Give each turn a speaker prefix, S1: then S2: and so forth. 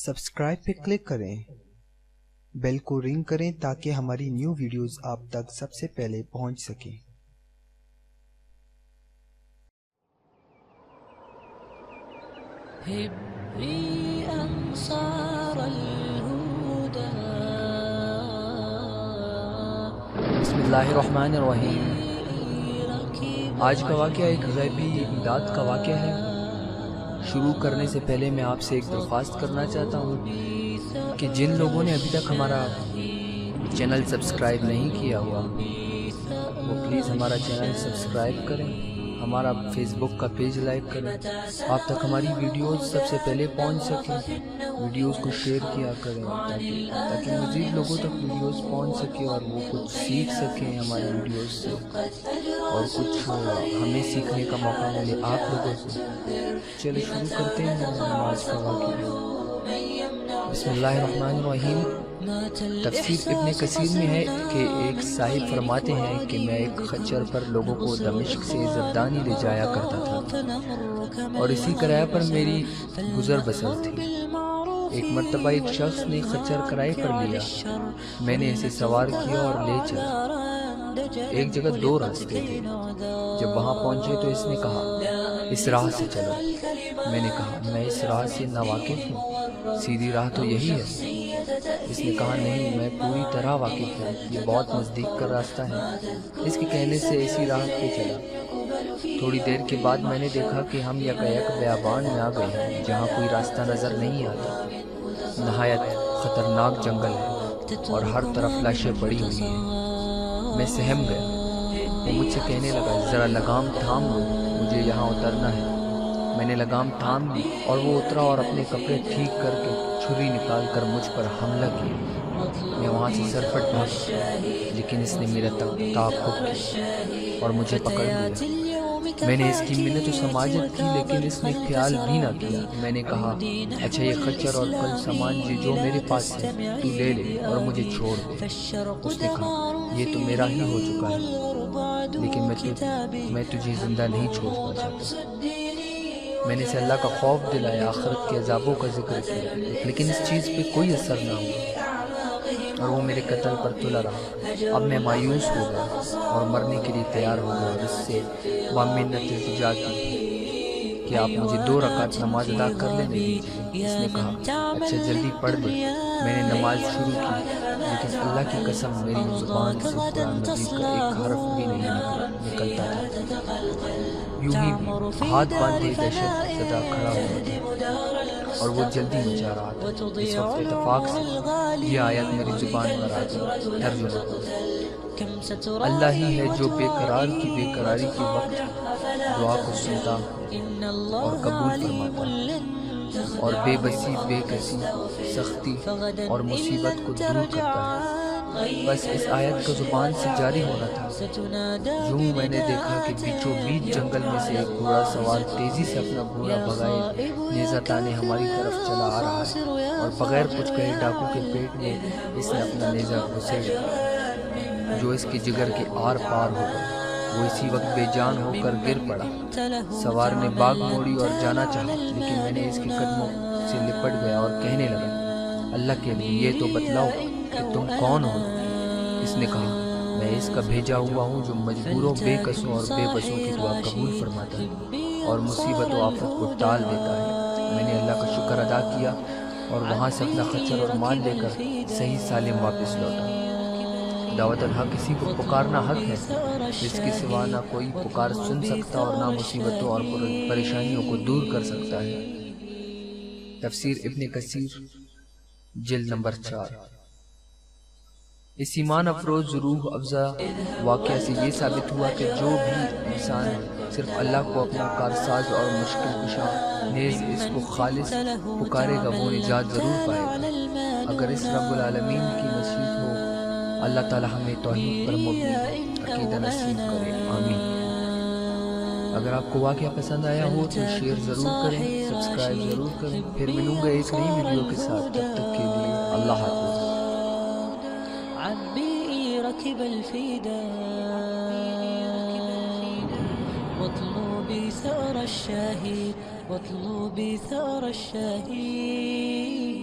S1: Subscribe پہ click کریں، بیل کو رنگ کریں تاکہ ہماری نیو ویڈیوز آپ تک سب سے پہلے پہنچ سکیں۔
S2: بسم اللہ الرحمن الرحیم۔ آج کا واقعہ ایک غیبی امداد کا واقعہ ہے۔ شروع کرنے سے پہلے میں آپ سے ایک درخواست کرنا چاہتا ہوں کہ جن لوگوں نے ابھی تک ہمارا چینل سبسکرائب نہیں کیا ہوا وہ پلیز ہمارا چینل سبسکرائب کریں، ہمارا فیس بک کا پیج لائک کریں، آپ تک ہماری ویڈیوز سب سے پہلے پہنچ سکیں۔ ویڈیوز کو شیئر کیا کریں تاکہ مزید لوگوں تک ویڈیوز پہنچ سکے اور وہ کچھ سیکھ سکیں ہماری ویڈیوز سے، اور کچھ ہمیں سیکھنے کا موقع ملے آپ لوگوں سے۔ چلے شروع کرتے ہیں نماز کا واقعہ۔ بسم اللہ الرحمن الرحیم۔ تفسیر ابن کثیر میں ہے کہ ایک صاحب فرماتے ہیں کہ میں ایک خچر پر لوگوں کو دمشق سے زردانی لے جایا کرتا تھا اور اسی کرایہ پر میری گزر بسر تھی۔ ایک مرتبہ ایک شخص نے خچر کرائے پر لیا، میں نے اسے سوار کیا اور لے چلا۔ ایک جگہ دو راستے تھے، جب وہاں پہنچے تو اس نے کہا اس راہ سے چلو۔ میں نے کہا میں اس راہ سے ناواقف ہوں، سیدھی راہ تو یہی ہے۔ اس نے کہا نہیں، میں پوری طرح واقف ہوں، یہ بہت نزدیک کا راستہ ہے۔ اس کے کہنے سے اسی راہ پہ چلا۔ تھوڑی دیر کے بعد میں نے دیکھا کہ ہم یکایک بیابان میں آ گئے ہیں جہاں کوئی راستہ نظر نہیں آتا۔ نہایت خطرناک جنگل ہے اور ہر طرف لاشیں پڑی ہوئی ہیں۔ میں سہم گیا۔ وہ مجھ سے کہنے لگا ذرا لگام تھام لو، مجھے یہاں اترنا ہے۔ میں نے لگام تھام لی اور وہ اترا اور اپنے کپڑے ٹھیک کر کے چھری نکال کر مجھ پر حملہ کیا۔ میں وہاں سے سرفٹ بھاگا لیکن اس نے میرا تعاقب کیا اور مجھے پکڑ لیا۔ میں نے اس کی منت و سماجت کی لیکن اس نے خیال بھی نہ کیا۔ میں نے کہا اچھا یہ خچر اور کل سامان جو میرے پاس ہے تو لے لے اور مجھے چھوڑ دے۔ اس نے کہا یہ تو میرا ہی ہو چکا ہے لیکن میں تجھے زندہ نہیں چھوڑنا چاہتا۔ میں نے اسے اللہ کا خوف دلایا، آخرت کے عذابوں کا ذکر کیا لیکن اس چیز پہ کوئی اثر نہ ہوا اور وہ میرے قتل پر تلا رہا۔ اب میں مایوس ہو گیا اور مرنے کے لیے تیار ہو گیا اور اس سے بامنت التجا کی کہ آپ مجھے 2 رکعت نماز ادا کر لینے دیجیے۔ اس نے کہا اچھا جلدی پڑھ دے۔ میں نے نماز شروع کی لیکن اللہ کی قسم میری زبان سے قرآن مجید کا ایک حرف بھی نہیں نکلتا تھا۔ یوں ہی ہاتھ باندھے دہشت زدہ کھڑا ہوا تھا اور وہ جلدی مچا رہا تھا۔ اس وقت اتفاق سے یہ آیت میری زبان پر آ گئی۔ ترجمہ اللہ ہی ہے جو بے قرار کی بے قراری کے وقت دعا کو سنتا اور قبول فرماتا ہے اور بے بسی بے کسی سختی اور مصیبت کو دور کرتا ہے۔ بس اس آیت کا زبان سے جاری ہونا تھا، یوں میں نے دیکھا کہ بیچوں بیچ جنگل میں سے ایک گھوڑا سوار تیزی سے اپنا گھوڑا بھگائے نیزہ تانے ہماری طرف چلا آ رہا ہے اور بغیر کچھ کہے ڈاکو کے پیٹ میں اس نے اپنا نیزہ گھسیڑ دیا جو اس کے جگر کے آر پار ہو گیا۔ وہ اسی وقت بے جان ہو کر گر پڑا۔ سوار نے باغ موڑی اور جانا چاہا لیکن میں نے اس کے قدموں سے لپٹ گیا اور کہنے لگا اللہ کے لیے یہ تو بتلاؤ کہ تم کون ہو؟ اس نے کہا میں اس کا بھیجا ہوا ہوں جو مجبوروں بے قصوں اور بے بسوں کی دعا قبول فرماتا ہے اور مصیبت و آفت کو ٹال دیتا ہے۔ میں نے اللہ کا شکر ادا کیا اور وہاں سے اپنا خچر اور مال لے کر صحیح سالم واپس لوٹا۔ دعوت الحق کسی کو پکارنا حق ہے، جس کے سوا نہ کوئی پکار سن سکتا اور نہ مصیبتوں اور پریشانیوں کو دور کر سکتا ہے۔ تفسیر ابن کثیر جلد نمبر 4۔ اس ایمان افروز روح افزا واقعہ سے یہ ثابت ہوا کہ جو بھی انسان صرف اللہ کو اپنا کارساز اور مشکل کشا نیز اس کو خالص پکارے گا وہ نجات ضرور پائے گا۔ اگر اس رب العالمین کی مشیت ہو اللہ تعالی ہمیں توحید پر مبنی عقیدہ نصیب کرے، آمین۔ اگر آپ کو واقعہ پسند آیا ہو تو شیئر ضرور کریں، سبسکرائب ضرور کریں۔ پھر ملوں گا ایک نئی ویڈیو کے ساتھ، تب تک کے لیے اللہ حافظ۔
S3: ركب الفدا واطلبي ثأر الشهيد